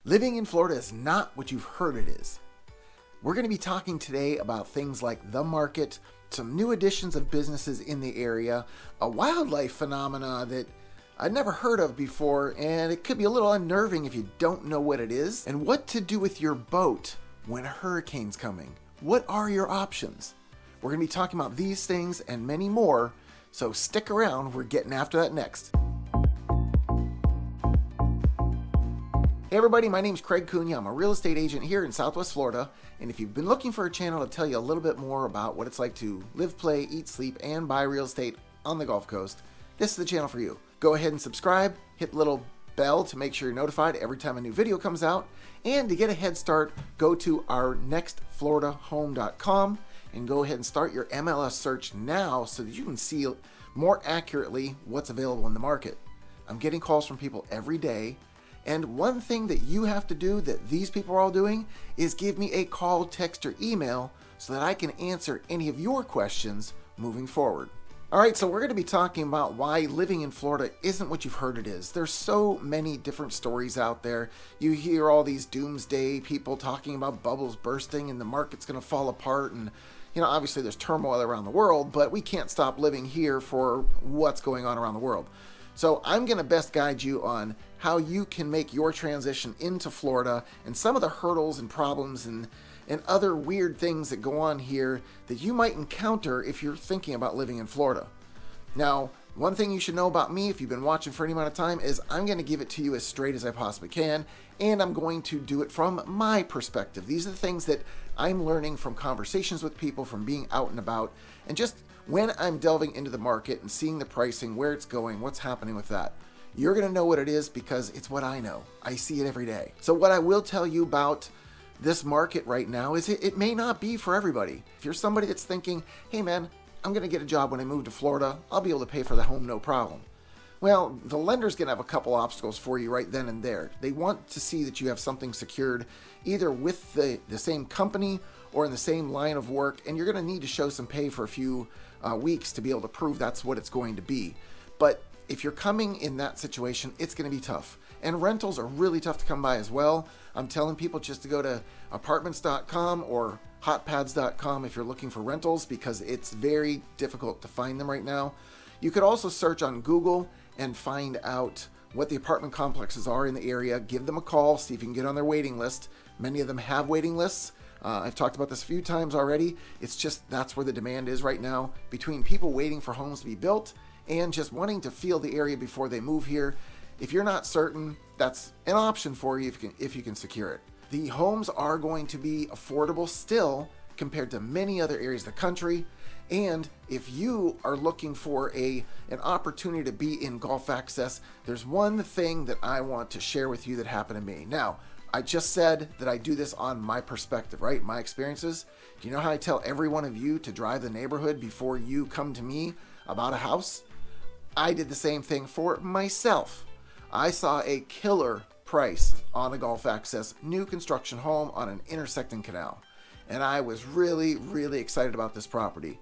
Living in Florida is not what you've heard it is. We're going to be talking today about things like the market, some new additions of businesses in the area, a wildlife phenomena that I'd never heard of before, and it could be a little unnerving if you don't know what it is, and what to do with your boat when a hurricane's coming. What are your options? We're going to be talking about these things and many more, so stick around, we're getting after that next. Hey everybody, my name's Craig Cunha. I'm a real estate agent here in Southwest Florida, and if you've been looking for a channel to tell you a little bit more about what it's like to live, play, eat, sleep, and buy real estate on the Gulf Coast, this is the channel for you. Go ahead and subscribe, hit the little bell to make sure you're notified every time a new video comes out, and to get a head start, go to our nextfloridahome.com and go ahead and start your MLS search now so that you can see more accurately what's available in the market. I'm getting calls from people every day. And one thing that you have to do that these people are all doing is give me a call, text, or email so that I can answer any of your questions moving forward. All right, so we're going to be talking about why living in Florida isn't what you've heard it is. There's so many different stories out there. You hear all these doomsday people talking about bubbles bursting and the market's going to fall apart. And, obviously there's turmoil around the world, but we can't stop living here for what's going on around the world. So I'm going to best guide you on how you can make your transition into Florida and some of the hurdles and problems and other weird things that go on here that you might encounter if you're thinking about living in Florida. Now, one thing you should know about me, if you've been watching for any amount of time, is I'm going to give it to you as straight as I possibly can, and I'm going to do it from my perspective. These are the things that I'm learning from conversations with people, from being out and about, and just when I'm delving into the market and seeing the pricing, where it's going, what's happening with that. You're going to know what it is because it's what I know. I see it every day. So what I will tell you about this market right now is it may not be for everybody. If you're somebody that's thinking, hey man, I'm going to get a job when I move to Florida, I'll be able to pay for the home no problem. Well, the lender's going to have a couple obstacles for you right then and there. They want to see that you have something secured either with the same company or in the same line of work, and you're going to need to show some pay for a few weeks to be able to prove that's what it's going to be. But if you're coming in that situation, it's going to be tough. And rentals are really tough to come by as well. I'm telling people just to go to apartments.com or hotpads.com if you're looking for rentals because it's very difficult to find them right now. You could also search on Google and find out what the apartment complexes are in the area. Give them a call, see if you can get on their waiting list. Many of them have waiting lists. I've talked about this a few times already. It's just that's where the demand is right now, between people waiting for homes to be built and just wanting to feel the area before they move here. If you're not certain, that's an option for you if you can secure it. The homes are going to be affordable still compared to many other areas of the country. And if you are looking for an opportunity to be in Gulf access, there's one thing that I want to share with you that happened to me. Now, I just said that I do this on my perspective, right? My experiences. Do you know how I tell every one of you to drive the neighborhood before you come to me about a house? I did the same thing for myself. I saw a killer price on a Gulf access new construction home on an intersecting canal. And I was really, really excited about this property.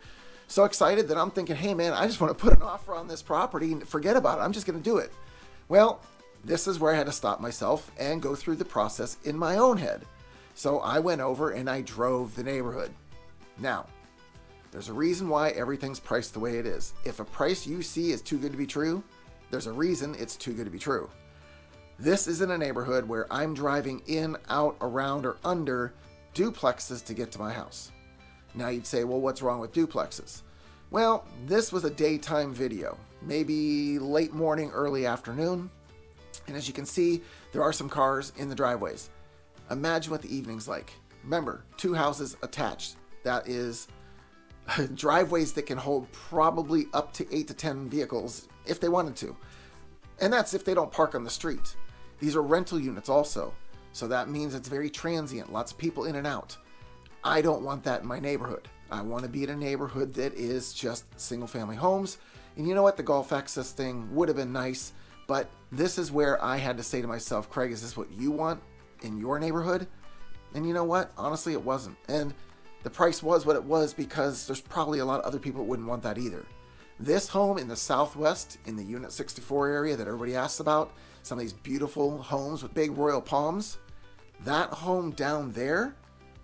So excited that I'm thinking, hey man, I just want to put an offer on this property and forget about it. I'm just going to do it. Well, this is where I had to stop myself and go through the process in my own head. So I went over and I drove the neighborhood. Now, there's a reason why everything's priced the way it is. If a price you see is too good to be true, there's a reason it's too good to be true. This is in a neighborhood where I'm driving in, out, around, or under duplexes to get to my house. Now you'd say, well, what's wrong with duplexes? Well, this was a daytime video, maybe late morning, early afternoon. And as you can see, there are some cars in the driveways. Imagine what the evening's like. Remember, 2 houses attached. That is driveways that can hold probably up to 8 to 10 vehicles if they wanted to. And that's if they don't park on the street. These are rental units also. So that means it's very transient, lots of people in and out. I don't want that in my neighborhood. I want to be in a neighborhood that is just single family homes. And you know what? The Gulf access thing would have been nice, but this is where I had to say to myself, Craig, is this what you want in your neighborhood? And you know what? Honestly, it wasn't. And the price was what it was because there's probably a lot of other people that wouldn't want that either. This home in the Southwest, in the Unit 64 area that everybody asks about, some of these beautiful homes with big royal palms, That home down there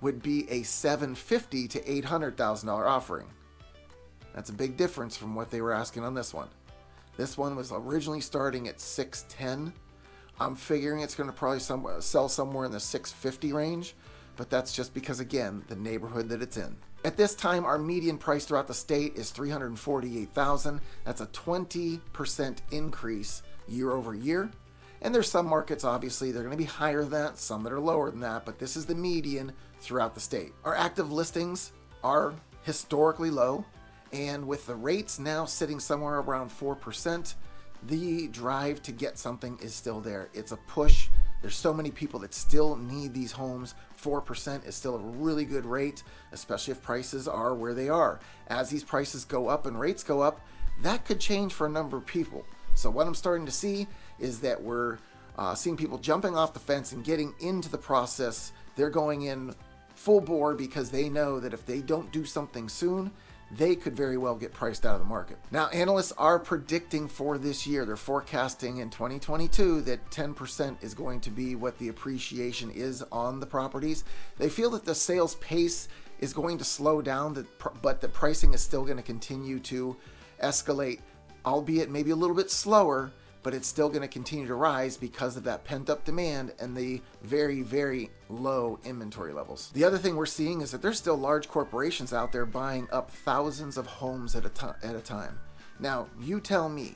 would be a $750,000 to $800,000 offering. That's a big difference from what they were asking on this one. This one was originally starting at $610,000. I'm figuring it's going to probably sell somewhere in the $650,000 range, but that's just because, again, the neighborhood that it's in. At this time, our median price throughout the state is $348,000. That's a 20% increase year over year. And there's some markets, obviously, they're going to be higher than that, some that are lower than that, but this is the median throughout the state. Our active listings are historically low, and with the rates now sitting somewhere around 4%, the drive to get something is still there. It's a push. There's so many people that still need these homes. 4% is still a really good rate, especially if prices are where they are. As these prices go up and rates go up, that could change for a number of people. So what I'm starting to see is that we're seeing people jumping off the fence and getting into the process. They're going in full bore because they know that if they don't do something soon, they could very well get priced out of the market. Now, analysts are predicting for this year, they're forecasting in 2022 that 10% is going to be what the appreciation is on the properties. They feel that the sales pace is going to slow down, but the pricing is still going to continue to escalate, albeit maybe a little bit slower, but it's still going to continue to rise because of that pent-up demand and the very, very low inventory levels. The other thing we're seeing is that there's still large corporations out there buying up thousands of homes at a time. Now, you tell me,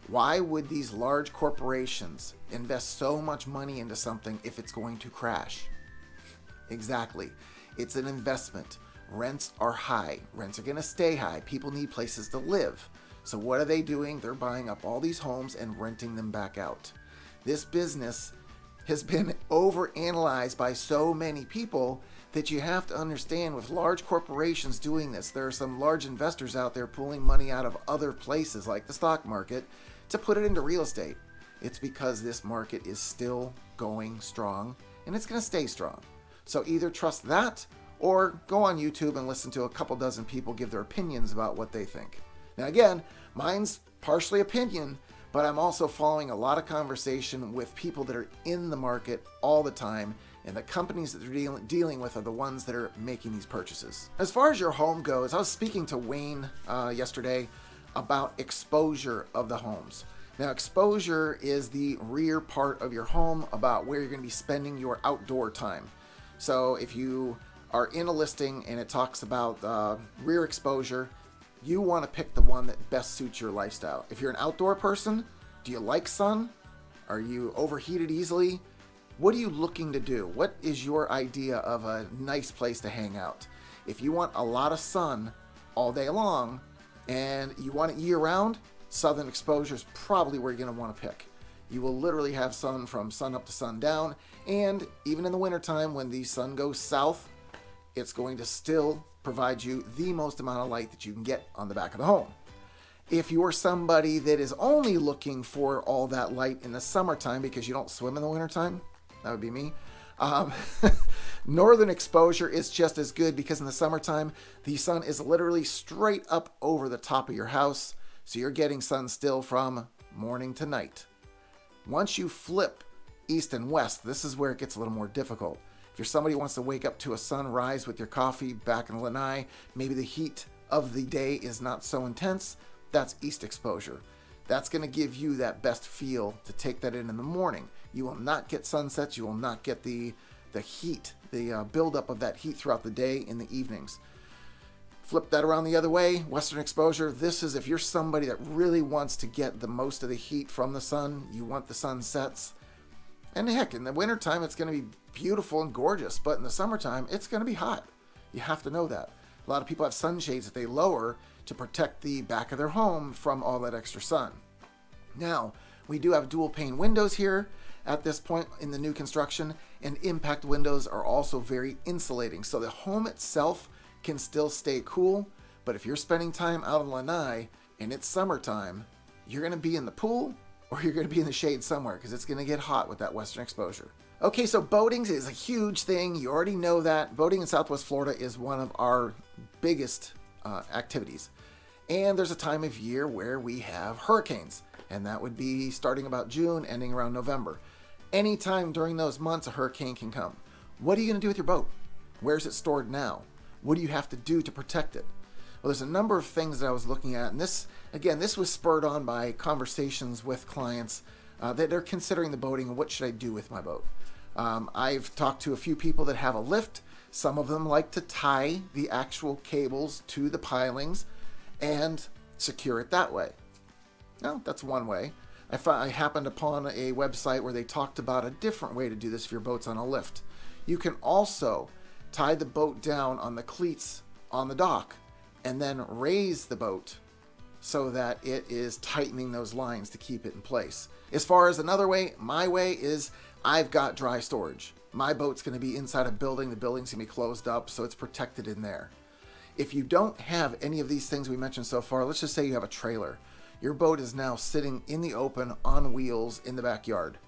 why would these large corporations invest so much money into something if it's going to crash? Exactly. It's an investment. Rents are high. Rents are going to stay high. People need places to live. So what are they doing? They're buying up all these homes and renting them back out. This business has been overanalyzed by so many people that you have to understand, with large corporations doing this, there are some large investors out there pulling money out of other places like the stock market to put it into real estate. It's because this market is still going strong and it's going to stay strong. So either trust that or go on YouTube and listen to a couple dozen people give their opinions about what they think. Now again, mine's partially opinion, but I'm also following a lot of conversation with people that are in the market all the time, and the companies that they're dealing with are the ones that are making these purchases. As far as your home goes, I was speaking to Wayne yesterday about exposure of the homes. Now, exposure is the rear part of your home, about where you're going to be spending your outdoor time. So if you are in a listing and it talks about rear exposure, you want to pick the one that best suits your lifestyle. If you're an outdoor person, do you like sun? Are you overheated easily? What are you looking to do? What is your idea of a nice place to hang out? If you want a lot of sun all day long and you want it year round, southern exposure is probably where you're going to want to pick. You will literally have sun from sun up to sundown, and even in the wintertime when the sun goes south, it's going to still provide you the most amount of light that you can get on the back of the home. If you're somebody that is only looking for all that light in the summertime because you don't swim in the wintertime, that would be me, northern exposure is just as good, because in the summertime, the sun is literally straight up over the top of your house, so you're getting sun still from morning to night. Once you flip east and west, this is where it gets a little more difficult. If you're somebody who wants to wake up to a sunrise with your coffee back in Lanai, maybe the heat of the day is not so intense, that's east exposure. That's going to give you that best feel to take that in the morning. You will not get sunsets. You will not get the heat, the buildup of that heat throughout the day in the evenings. Flip that around the other way, western exposure. This is if you're somebody that really wants to get the most of the heat from the sun, you want the sunsets. And heck, in the wintertime, it's going to be beautiful and gorgeous, but in the summertime, it's going to be hot. You have to know that. A lot of people have sunshades that they lower to protect the back of their home from all that extra sun. Now, we do have dual pane windows here at this point in the new construction, and impact windows are also very insulating. So the home itself can still stay cool, but if you're spending time out in Lanai and it's summertime, you're going to be in the pool or you're going to be in the shade somewhere, because it's going to get hot with that western exposure. Okay, so boating is a huge thing. You already know that. Boating in Southwest Florida is one of our biggest activities. And there's a time of year where we have hurricanes, and that would be starting about June, ending around November. Anytime during those months, a hurricane can come. What are you going to do with your boat? Where's it stored now? What do you have to do to protect it? Well, there's a number of things that I was looking at, and this was spurred on by conversations with clients that they're considering the boating and what should I do with my boat. I've talked to a few people that have a lift. Some of them like to tie the actual cables to the pilings and secure it that way. Now, that's one way. I happened upon a website where they talked about a different way to do this if your boat's on a lift. You can also tie the boat down on the cleats on the dock and then raise the boat so that it is tightening those lines to keep it in place. As far as another way, my way is I've got dry storage. My boat's going to be inside a building. The building's going to be closed up, so it's protected in there. If you don't have any of these things we mentioned so far, let's just say you have a trailer. Your boat is now sitting in the open on wheels in the backyard.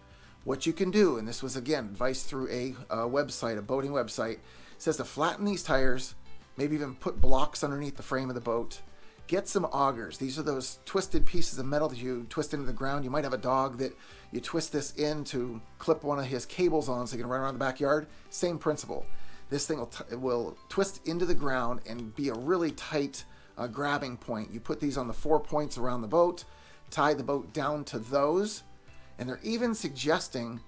What you can do, and this was again advice through a website, a boating website, says to flatten these tires, maybe even put blocks underneath the frame of the boat. Get some augers. These are those twisted pieces of metal that you twist into the ground. You might have a dog that you twist this in to clip one of his cables on so you can run around the backyard. Same principle. This thing will twist into the ground and be a really tight grabbing point. You put these on the 4 points around the boat, tie the boat down to those, and they're even suggesting,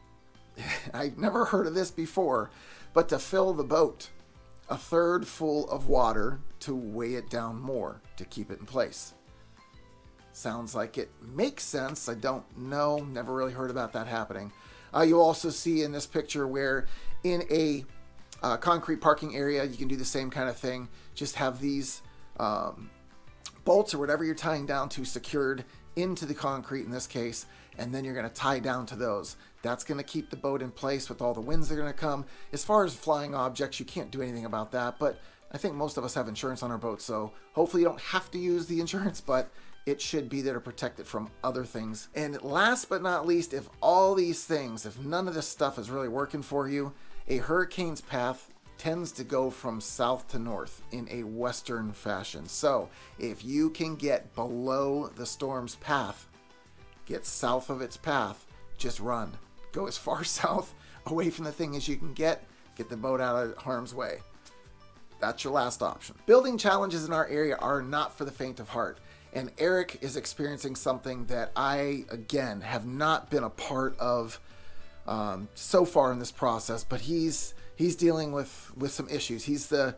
I've never heard of this before, but to fill the boat a third full of water to weigh it down more to keep it in place. Sounds like it makes sense. I don't know. Never really heard about that happening. You'll also see in this picture where in a concrete parking area, you can do the same kind of thing. Just have these bolts or whatever you're tying down to secured into the concrete in this case, and then you're going to tie down to those. That's going to keep the boat in place with all the winds that are going to come. As far as flying objects, you can't do anything about that, but I think most of us have insurance on our boat, so hopefully you don't have to use the insurance, but it should be there to protect it from other things. And last but not least, if none of this stuff is really working for you, a hurricane's path tends to go from south to north in a western fashion. So if you can get below the storm's path, get south of its path, just run. Go as far south away from the thing as you can get the boat out of harm's way. That's your last option. Building challenges in our area are not for the faint of heart. And Eric is experiencing something that I, again, have not been a part of so far in this process, but he's dealing with some issues. He's the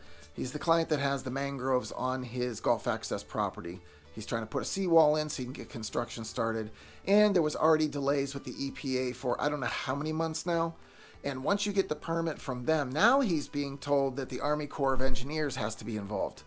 client that has the mangroves on his Gulf Access property. He's trying to put a seawall in so he can get construction started. And there was already delays with the EPA for I don't know how many months now. And once you get the permit from them, now he's being told that the Army Corps of Engineers has to be involved.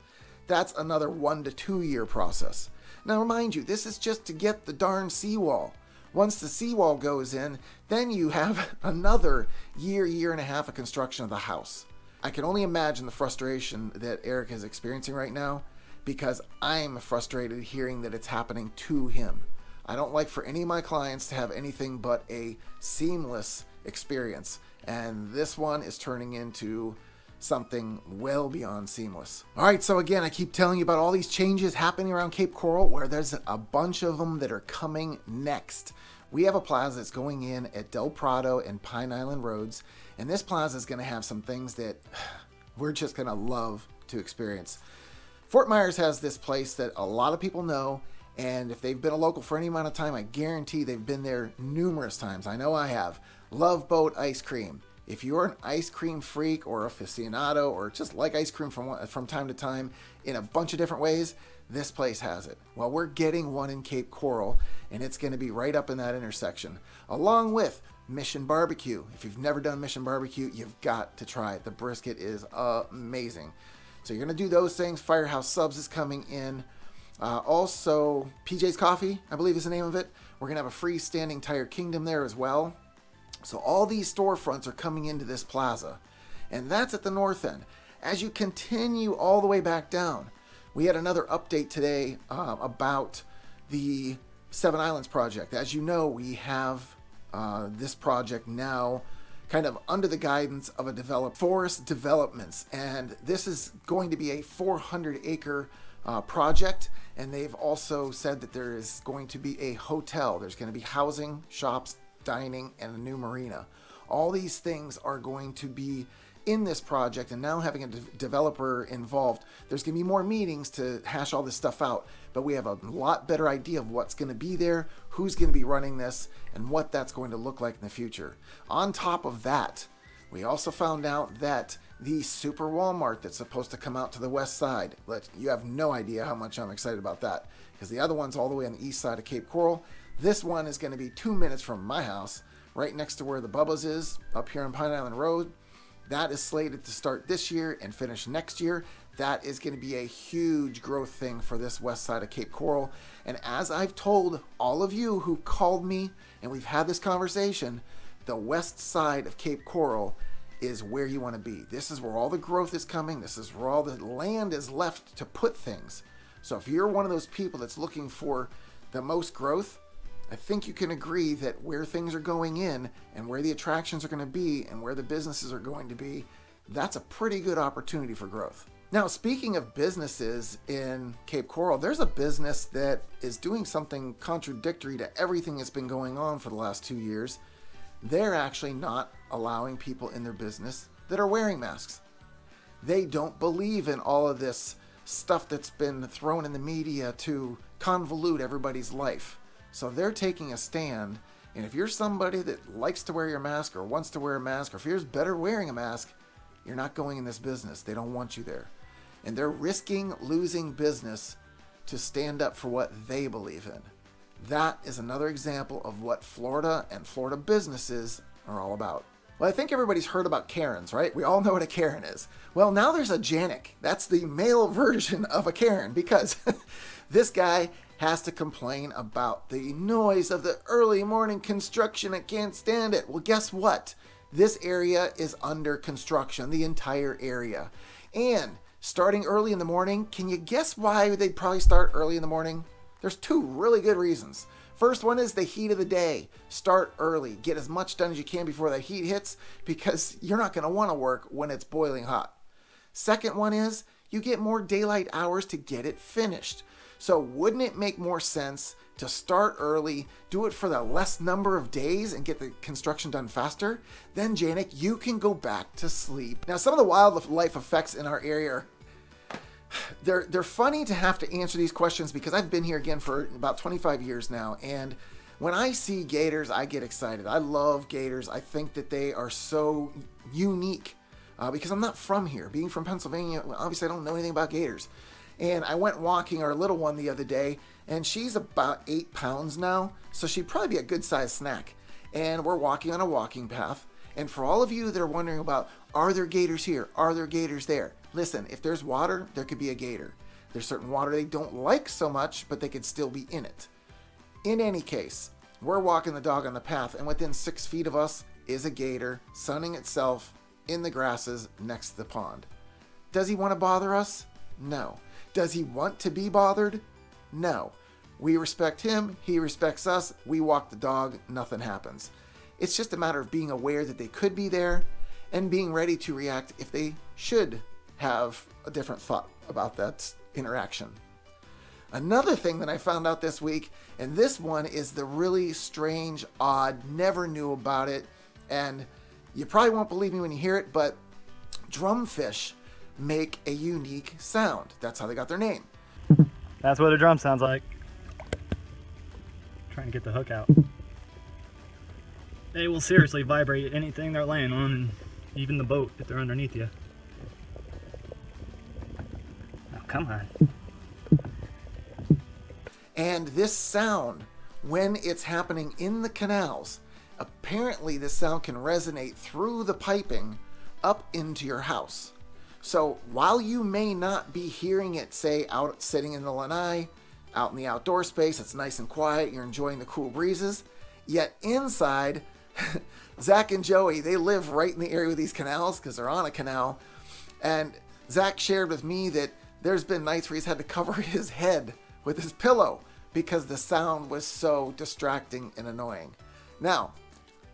That's another 1 to 2 year process. Now remind you, this is just to get the darn seawall. Once the seawall goes in, then you have another year and a half of construction of the house. I can only imagine the frustration that Eric is experiencing right now, because I'm frustrated hearing that it's happening to him. I don't like for any of my clients to have anything but a seamless experience, and this one is turning into something well beyond seamless. All right, so again, I keep telling you about all these changes happening around Cape Coral, where there's a bunch of them that are coming next. We have a plaza that's going in at Del Prado and Pine Island Roads, and this plaza is going to have some things that we're just going to love to experience. Fort Myers has this place that a lot of people know, and if they've been a local for any amount of time, I guarantee they've been there numerous times. I know I have. Love Boat Ice Cream. If you're an ice cream freak or aficionado or just like ice cream from time to time in a bunch of different ways, this place has it. Well, we're getting one in Cape Coral, and it's going to be right up in that intersection, along with Mission Barbecue. If you've never done Mission Barbecue, you've got to try it. The brisket is amazing. So you're going to do those things. Firehouse Subs is coming in. Also, PJ's Coffee, I believe is the name of it. We're going to have a freestanding Tire Kingdom there as well. So all these storefronts are coming into this plaza, and that's at the north end. As you continue all the way back down, we had another update today about the Seven Islands project. As you know, we have this project now kind of under the guidance of a Forest Developments, and this is going to be a 400-acre project, and they've also said that there is going to be a hotel. There's going to be housing, shops, dining, and a new marina. All these things are going to be in this project, and now having a developer involved, there's going to be more meetings to hash all this stuff out, but we have a lot better idea of what's going to be there, who's going to be running this, and what that's going to look like in the future. On top of that, we also found out that the Super Walmart that's supposed to come out to the west side, you have no idea how much I'm excited about that, because the other one's all the way on the east side of Cape Coral. This one is going to be 2 minutes from my house, right next to where the Bubba's is, up here on Pine Island Road. That is slated to start this year and finish next year. That is going to be a huge growth thing for this west side of Cape Coral. And as I've told all of you who called me and we've had this conversation, the west side of Cape Coral is where you want to be. This is where all the growth is coming. This is where all the land is left to put things. So if you're one of those people that's looking for the most growth, I think you can agree that where things are going in and where the attractions are going to be and where the businesses are going to be, that's a pretty good opportunity for growth. Now, speaking of businesses in Cape Coral, there's a business that is doing something contradictory to everything that's been going on for the last 2 years. They're actually not allowing people in their business that are wearing masks. They don't believe in all of this stuff that's been thrown in the media to convolute everybody's life. So they're taking a stand, and if you're somebody that likes to wear your mask or wants to wear a mask or feels better wearing a mask, you're not going in this business. They don't want you there. And they're risking losing business to stand up for what they believe in. That is another example of what Florida and Florida businesses are all about. Well, I think everybody's heard about Karens, right? We all know what a Karen is. Well, now there's a Janik. That's the male version of a Karen, because this guy has to complain about the noise of the early morning construction. I can't stand it. Well, guess what? This area is under construction, the entire area. And starting early in the morning, can you guess why they'd probably start early in the morning? There's 2 really good reasons. First one is the heat of the day. Start early. Get as much done as you can before that heat hits, because you're not going to want to work when it's boiling hot. Second one is you get more daylight hours to get it finished. So wouldn't it make more sense to start early, do it for the less number of days and get the construction done faster? Then, Janik, you can go back to sleep. Now, some of the wildlife effects in our area they're funny to have to answer these questions, because I've been here again for about 25 years now, and when I see gators, I get excited. I love gators. I think that they are so unique because I'm not from here. Being from Pennsylvania, obviously I don't know anything about gators. And I went walking our little one the other day, and she's about 8 pounds now, so she'd probably be a good-sized snack. And we're walking on a walking path. And for all of you that are wondering about, are there gators here? Are there gators there? Listen, if there's water, there could be a gator. There's certain water they don't like so much, but they could still be in it. In any case, we're walking the dog on the path, and within 6 feet of us is a gator sunning itself in the grasses next to the pond. Does he want to bother us? No. Does he want to be bothered? No. We respect him, he respects us, we walk the dog, nothing happens. It's just a matter of being aware that they could be there and being ready to react if they should have a different thought about that interaction. Another thing that I found out this week, and this one is the really strange, odd, never knew about it, and you probably won't believe me when you hear it, but drumfish make a unique sound. That's how they got their name. That's what a drum sounds like. Trying to get the hook out. They will seriously vibrate anything they're laying on, and even the boat if they're underneath you. Oh, come on. And this sound, when it's happening in the canals, apparently this sound can resonate through the piping up into your house. So while you may not be hearing it, say, out sitting in the lanai, out in the outdoor space, it's nice and quiet, you're enjoying the cool breezes, yet inside, Zach and Joey, they live right in the area with these canals because they're on a canal. And Zach shared with me that there's been nights where he's had to cover his head with his pillow because the sound was so distracting and annoying. Now,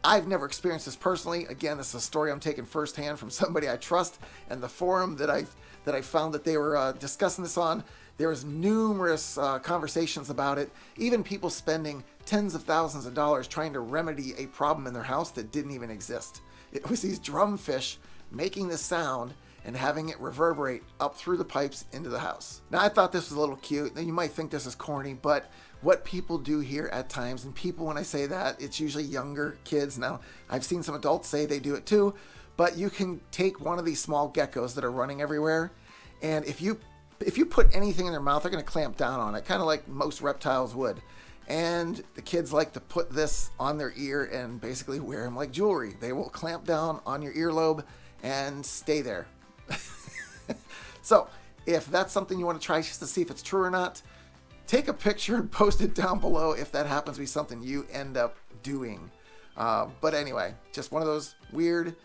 I've never experienced this personally. Again, this is a story I'm taking firsthand from somebody I trust, and the forum that I found that they were discussing this on, there was numerous conversations about it, even people spending tens of thousands of dollars trying to remedy a problem in their house that didn't even exist. It was these drumfish making the sound and having it reverberate up through the pipes into the house. Now, I thought this was a little cute. You might think this is corny, but what people do here at times, and people, when I say that, it's usually younger kids. Now, I've seen some adults say they do it too, but you can take one of these small geckos that are running everywhere, and if you put anything in their mouth, they're going to clamp down on it, kind of like most reptiles would. And the kids like to put this on their ear and basically wear them like jewelry. They will clamp down on your earlobe and stay there. So if that's something you want to try just to see if it's true or not, take a picture and post it down below if that happens to be something you end up doing. But anyway, just one of those weird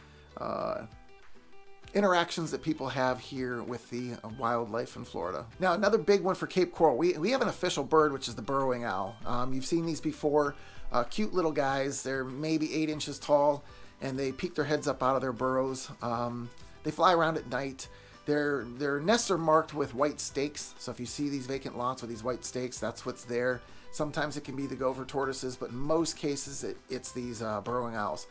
interactions that people have here with the wildlife in Florida. Now, another big one for Cape Coral. We have an official bird, which is the burrowing owl. You've seen these before. Cute little guys. They're maybe 8 inches tall, and they peek their heads up out of their burrows. They fly around at night. Their nests are marked with white stakes. So if you see these vacant lots with these white stakes, that's what's there. Sometimes it can be the gopher tortoises, but in most cases it's these burrowing owls.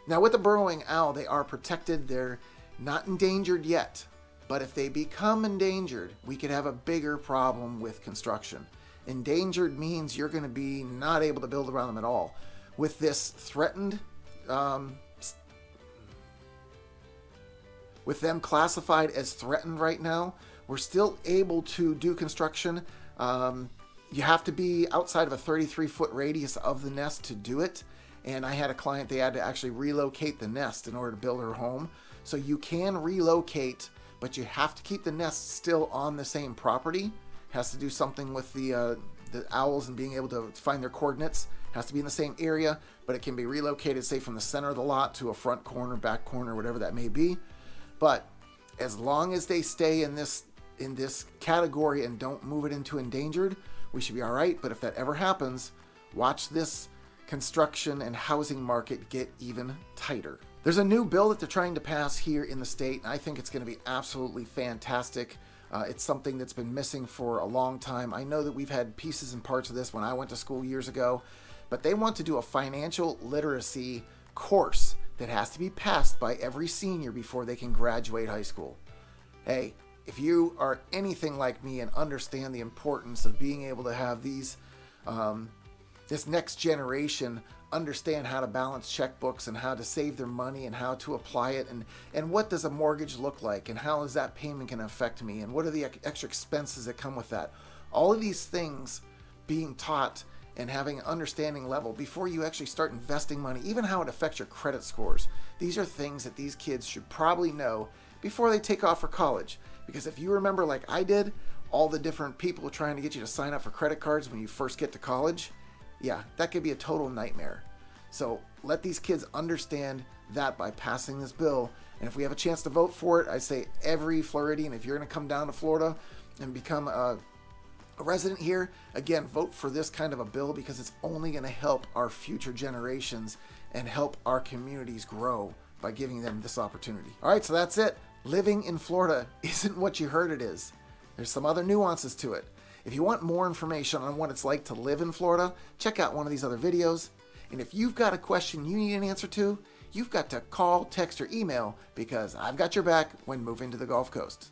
Now, with the burrowing owl, they are protected. They're not endangered yet, but if they become endangered, we could have a bigger problem with construction. Endangered means you're going to be not able to build around them at all. With this threatened, with them classified as threatened right now, we're still able to do construction. You have to be outside of a 33-foot radius of the nest to do it. And I had a client, they had to actually relocate the nest in order to build her home. So you can relocate, but you have to keep the nest still on the same property. Has to do something with the owls and being able to find their coordinates. Has to be in the same area, but it can be relocated, say, from the center of the lot to a front corner, back corner, whatever that may be. But as long as they stay in this category and don't move it into endangered, we should be all right. But if that ever happens, watch this construction and housing market get even tighter. There's a new bill that they're trying to pass here in the state, and I think it's going to be absolutely fantastic. It's something that's been missing for a long time. I know that we've had pieces and parts of this when I went to school years ago, but they want to do a financial literacy course that has to be passed by every senior before they can graduate high school. Hey, if you are anything like me and understand the importance of being able to have these, this next generation understand how to balance checkbooks and how to save their money and how to apply it, and what does a mortgage look like and how is that payment going to affect me and what are the extra expenses that come with that. All of these things being taught and having an understanding level before you actually start investing money, even how it affects your credit scores. These are things that these kids should probably know before they take off for college. Because if you remember, like I did, all the different people trying to get you to sign up for credit cards when you first get to college, yeah, that could be a total nightmare. So let these kids understand that by passing this bill. And if we have a chance to vote for it, I say every Floridian, if you're going to come down to Florida and become a resident here, again, vote for this kind of a bill because it's only going to help our future generations and help our communities grow by giving them this opportunity. All right, so that's it. Living in Florida isn't what you heard it is. There's some other nuances to it. If you want more information on what it's like to live in Florida, check out one of these other videos. And if you've got a question you need an answer to, you've got to call, text, or email because I've got your back when moving to the Gulf Coast.